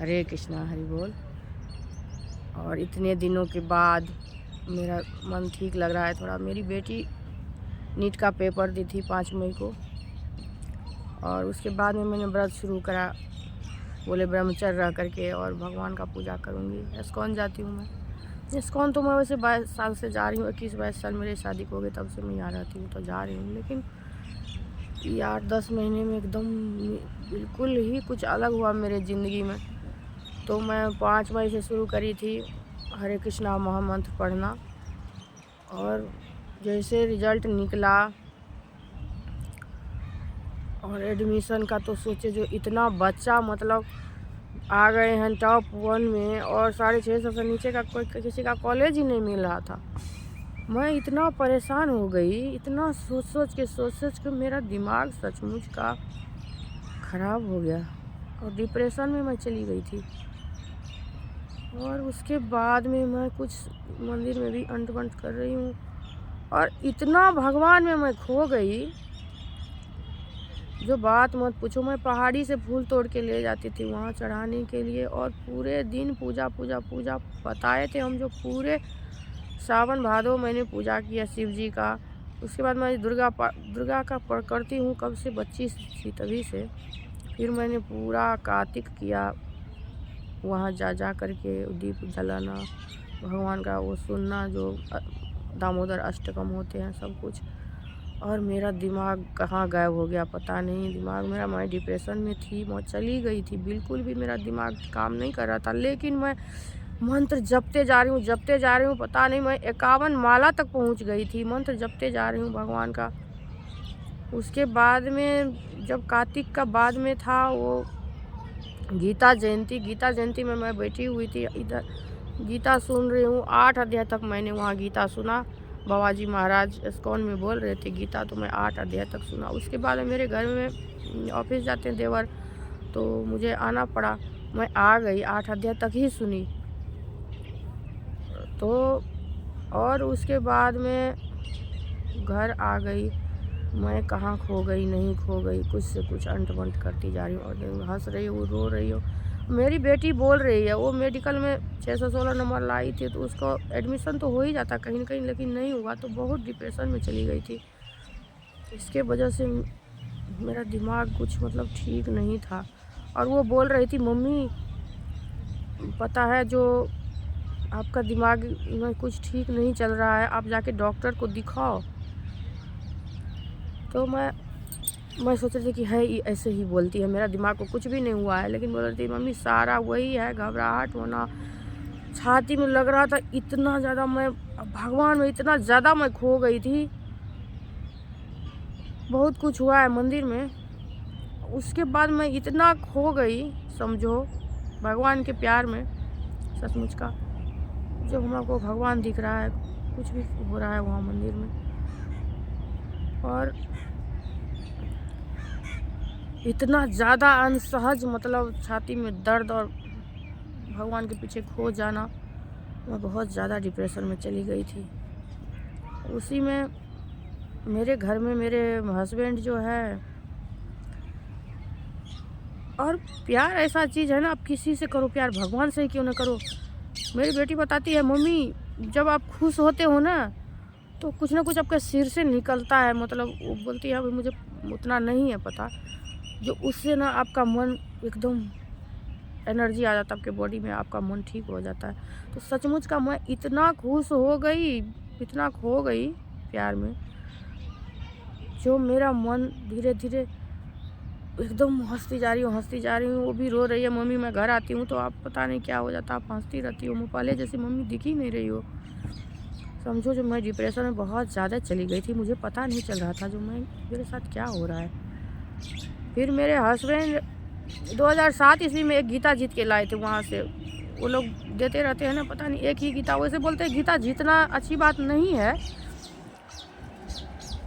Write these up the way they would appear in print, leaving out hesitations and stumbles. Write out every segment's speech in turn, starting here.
हरे कृष्णा हरि बोल। और इतने दिनों के बाद मेरा मन ठीक लग रहा है थोड़ा। मेरी बेटी नीट का पेपर दी थी 5 मई को, और उसके बाद में मैंने व्रत शुरू करा। बोले ब्रह्मचर्य रह करके और भगवान का पूजा करूँगी। इस्कॉन जाती हूँ मैं। इस्कॉन तो मैं वैसे 22 साल से जा रही हूँ। 21-22 साल मेरी शादी को हो गई, तब से मैं यहाँ रहती हूँ, तो जा रही हूँ। लेकिन ये 8-10 महीने में एकदम बिल्कुल ही कुछ अलग हुआ मेरे ज़िंदगी में। तो मैं 5 मई से शुरू करी थी हरे कृष्णा महामंत्र पढ़ना, और जैसे रिज़ल्ट निकला और एडमिशन का, तो सोचे जो इतना बच्चा मतलब आ गए हैं टॉप 1 में, और 650 से नीचे का कोई किसी का कॉलेज ही नहीं मिल रहा था। मैं इतना परेशान हो गई, इतना सोच सोच के मेरा दिमाग सचमुच का ख़राब हो गया, और डिप्रेशन में मैं चली गई थी। और उसके बाद में मैं कुछ मंदिर में भी अंट-बंट कर रही हूँ, और इतना भगवान में मैं खो गई जो बात मत पूछो। मैं पहाड़ी से फूल तोड़ के ले जाती थी वहाँ चढ़ाने के लिए, और पूरे दिन पूजा बताए थे हम, जो पूरे सावन भादो मैंने पूजा किया शिव जी का। उसके बाद मैं दुर्गा का करती हूँ कब से, बच्ची थी तभी से। फिर मैंने पूरा कार्तिक किया, वहाँ जा कर के दीप जलाना, भगवान का वो सुनना, जो दामोदर अष्टकम होते हैं, सब कुछ। और मेरा दिमाग कहाँ गायब हो गया पता नहीं। दिमाग मेरा, मैं डिप्रेशन में थी, मैं चली गई थी, बिल्कुल भी मेरा दिमाग काम नहीं कर रहा था। लेकिन मैं मंत्र जपते जा रही हूँ, पता नहीं मैं 51 माला तक पहुँच गई थी, मंत्र जपते जा रही हूँ भगवान का। उसके बाद में जब कार्तिक का बाद में था वो गीता जयंती में मैं बैठी हुई थी इधर, गीता सुन रही हूँ। 8 अध्याय तक मैंने वहाँ गीता सुना। बाबा जी महाराज इस्कॉन में बोल रहे थे गीता, तो मैं 8 अध्याय तक सुना। उसके बाद मेरे घर में ऑफिस जाते हैं देवर, तो मुझे आना पड़ा। मैं आ गई, 8 अध्याय तक ही सुनी। तो और उसके बाद में घर आ गई। मैं कहाँ खो गई, नहीं खो गई, कुछ से कुछ अंट-बंट करती जा रही हूँ। और हंस रही हूँ, रो रही हूँ। मेरी बेटी बोल रही है, वो मेडिकल में 616 नंबर लाई थी, तो उसको एडमिशन तो हो ही जाता कहीं न कहीं, लेकिन नहीं हुआ, तो बहुत डिप्रेशन में चली गई थी। इसके वजह से मेरा दिमाग कुछ मतलब ठीक नहीं था। और वो बोल रही थी, मम्मी पता है जो आपका दिमाग में कुछ ठीक नहीं चल रहा है, आप जाके डॉक्टर को दिखाओ। तो मैं सोच रही थी कि है ऐसे ही बोलती है, मेरा दिमाग को कुछ भी नहीं हुआ है, लेकिन बोल रही थी मम्मी सारा वही है, घबराहट होना, छाती में लग रहा था इतना ज़्यादा। मैं भगवान में इतना ज़्यादा मैं खो गई थी। बहुत कुछ हुआ है मंदिर में। उसके बाद मैं इतना खो गई, समझो भगवान के प्यार में सचमुच का। जब हमको भगवान दिख रहा है, कुछ भी हो रहा है वहाँ मंदिर में, और इतना ज़्यादा अनसहज, मतलब छाती में दर्द और भगवान के पीछे खो जाना। मैं बहुत ज़्यादा डिप्रेशन में चली गई थी। उसी में मेरे घर में मेरे हस्बैंड जो है, और प्यार ऐसा चीज़ है ना, आप किसी से करो प्यार, भगवान से ही क्यों ना करो। मेरी बेटी बताती है, मम्मी जब आप खुश होते हो ना, तो कुछ ना कुछ आपके सिर से निकलता है। मतलब वो बोलती है, अभी मुझे उतना नहीं है पता, जो उससे ना आपका मन एकदम एनर्जी आ जाता है आपके बॉडी में, आपका मन ठीक हो जाता है। तो सचमुच का मैं इतना खुश हो गई, इतना खो गई प्यार में, जो मेरा मन धीरे धीरे एकदम हंसती जा रही हूँ। वो भी रो रही है, मम्मी मैं घर आती हूँ तो आप पता नहीं क्या हो जाता, आप हंसती रहती हो, मैं पहले जैसी मम्मी दिख ही नहीं रही हो। समझो जो मैं डिप्रेशन में बहुत ज़्यादा चली गई थी, मुझे पता नहीं चल रहा था जो मेरे साथ क्या हो रहा है। फिर मेरे हस्बैंड 2007 ईस्वी में एक गीता जीत के लाए थे वहाँ से। वो लोग देते रहते हैं ना, पता नहीं एक ही गीता, वैसे बोलते हैं गीता जीतना अच्छी बात नहीं है।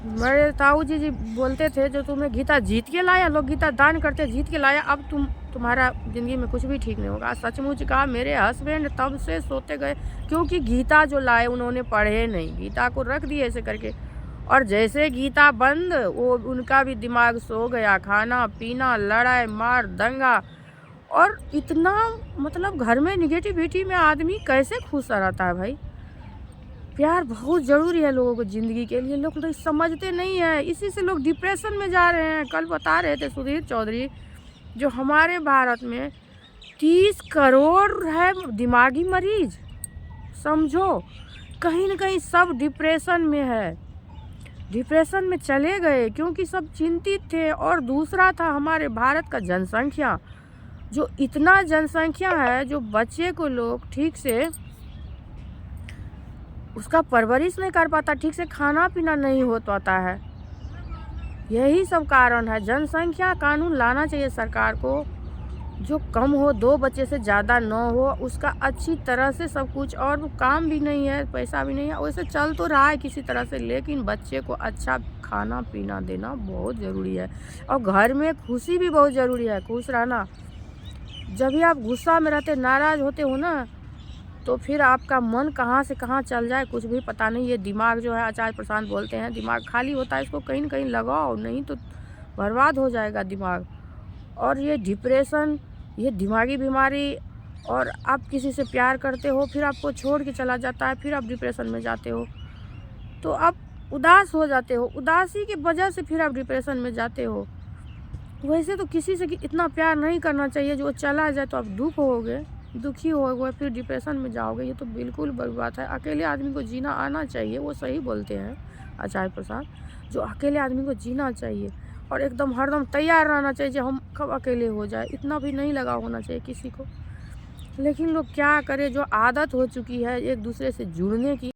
मेरे ताऊ जी बोलते थे, जो तुम्हें गीता जीत के लाया, लोग गीता दान करते जीत के लाया, अब तुम्हारा ज़िंदगी में कुछ भी ठीक नहीं होगा। सचमुच कहा, मेरे हस्बैंड तब से सोते गए, क्योंकि गीता जो लाए उन्होंने पढ़े नहीं, गीता को रख दिए ऐसे करके। और जैसे गीता बंद, वो उनका भी दिमाग सो गया। खाना पीना, लड़ाई मार दंगा, और इतना मतलब घर में निगेटिविटी में आदमी कैसे खुश रहता है भाई। प्यार बहुत ज़रूरी है लोगों को ज़िंदगी के लिए, लोग तो समझते नहीं है, इसी से लोग डिप्रेशन में जा रहे हैं। कल बता रहे थे सुधीर चौधरी, जो हमारे भारत में 30 करोड़ है दिमागी मरीज, समझो। कहीं ना कहीं सब डिप्रेशन में है, डिप्रेशन में चले गए क्योंकि सब चिंतित थे। और दूसरा था हमारे भारत का जनसंख्या, जो इतना जनसंख्या है, जो बच्चे को लोग ठीक से उसका परवरिश नहीं कर पाता, ठीक से खाना पीना नहीं हो पाता है। यही सब कारण है। जनसंख्या कानून लाना चाहिए सरकार को, जो कम हो, 2 बच्चे से ज़्यादा न हो, उसका अच्छी तरह से सब कुछ। और काम भी नहीं है, पैसा भी नहीं है, वैसे चल तो रहा है किसी तरह से, लेकिन बच्चे को अच्छा खाना पीना देना बहुत ज़रूरी है। और घर में खुशी भी बहुत ज़रूरी है, खुश रहना। जब भी आप गुस्सा में रहते, नाराज़ होते हो ना, तो फिर आपका मन कहाँ से कहाँ चल जाए कुछ भी पता नहीं। ये दिमाग जो है, आचार्य प्रशांत बोलते हैं, दिमाग खाली होता है, इसको कहीं ना कहीं लगाओ, नहीं तो बर्बाद हो जाएगा दिमाग। और ये डिप्रेशन, ये दिमागी बीमारी, और आप किसी से प्यार करते हो, फिर आपको छोड़ के चला जाता है, फिर आप डिप्रेशन में जाते हो, तो आप उदास हो जाते हो, उदासी की वजह से फिर आप डिप्रेशन में जाते हो। वैसे तो किसी से इतना प्यार नहीं करना चाहिए, जो चला जाए तो आप दुखी होगे, फिर डिप्रेशन में जाओगे, ये तो बिल्कुल बड़ी बात है। अकेले आदमी को जीना आना चाहिए, वो सही बोलते हैं आचार्य प्रसाद, जो अकेले आदमी को जीना चाहिए और एकदम हरदम तैयार रहना चाहिए कि हम कब अकेले हो जाए, इतना भी नहीं लगा होना चाहिए किसी को। लेकिन लोग क्या करें, जो आदत हो चुकी है एक दूसरे से जुड़ने की,